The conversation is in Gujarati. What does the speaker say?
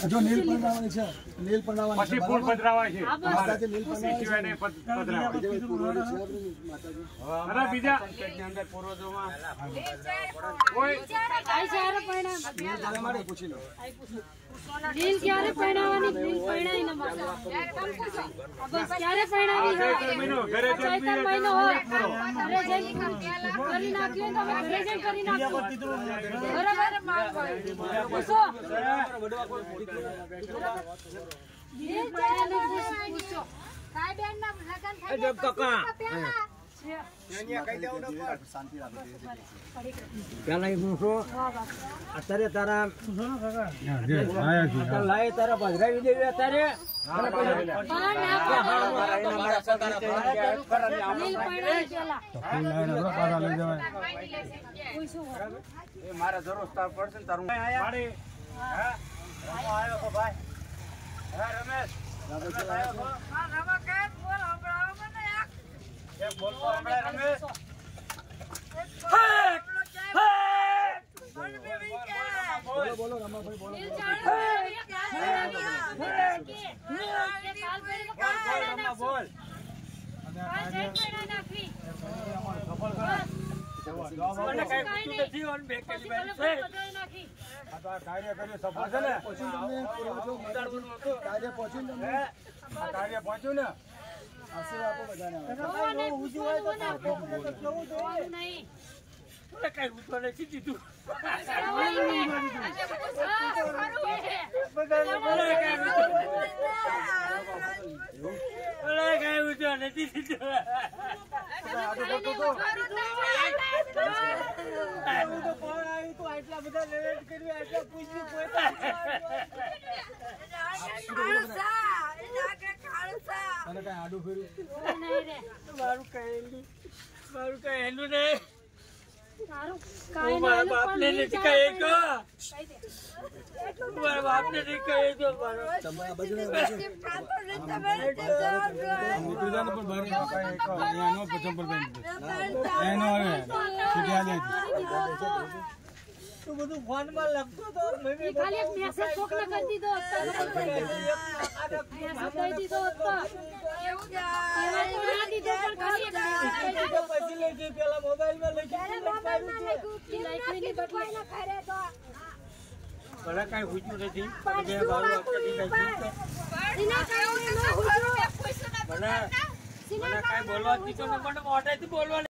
જો નીલ પંડાવાની છે, નીલ પંડાવાની પછી ફૂલ પધરાવાય છે માતાજી નીલ પંડાવાની શિવાને પધરાવાય માતાજી અરે બીજા સંકેતની અંદર પૂર્વજોમાં કોઈ આઈ ચાર પૈણા તમારે પૂછી લો લીલ ક્યારે પૈણાવાની લીલ પૈણાઈ ન માતા બસ ક્યારે પૈણાવી ચૈત્ર મહિનો ઘરે ચૈતર મહિનો હોય ઘરે જઈ કરી નાખ્યો તો અમે ઘરે જઈ કરી નાખ્યો બરાબર પૂછો લીલ પૈણાની પૂછો કાઈ બેન ના લગન થઈ જબ કાકા શાંતિ રાખો પેલા હું છું અત્યારે તારા લાય તારા ભજરાવી દેવી અત્યારે મારા જરૂર પડશે ને તારું આવ્યો છો ભાઈ રમેશ બોલવો હમણાં રમેશ બોલો રમાભાઈ બોલો બોલ કાર્ય પહોંચ્યું ને આશીર્વાદ આપો બધાને કઈ ઉઠો નથી દીધું કઈ ઉઠો નથી દીધું આટલા બધા લેટ કર્યું આટલા પૂછ્યું અને કઈ આડું ફેર્યું મારું કઈ એનું નહીં કાઈ મારા બાપને નથી કહે તો મારા બાપને નથી કહે તો તમારા બાજુ તું બધું ફોન માં લખતો તો ખાલી એક મેસેજ કોકને કરી દીધો મેસેજ દીધો પછી લઈ પેલા મોબાઈલ માં લખી ભલે કઈ પૂછ્યું નથી મને કઈ બોલવા દીધો ને પણ મોઢેથી બોલવા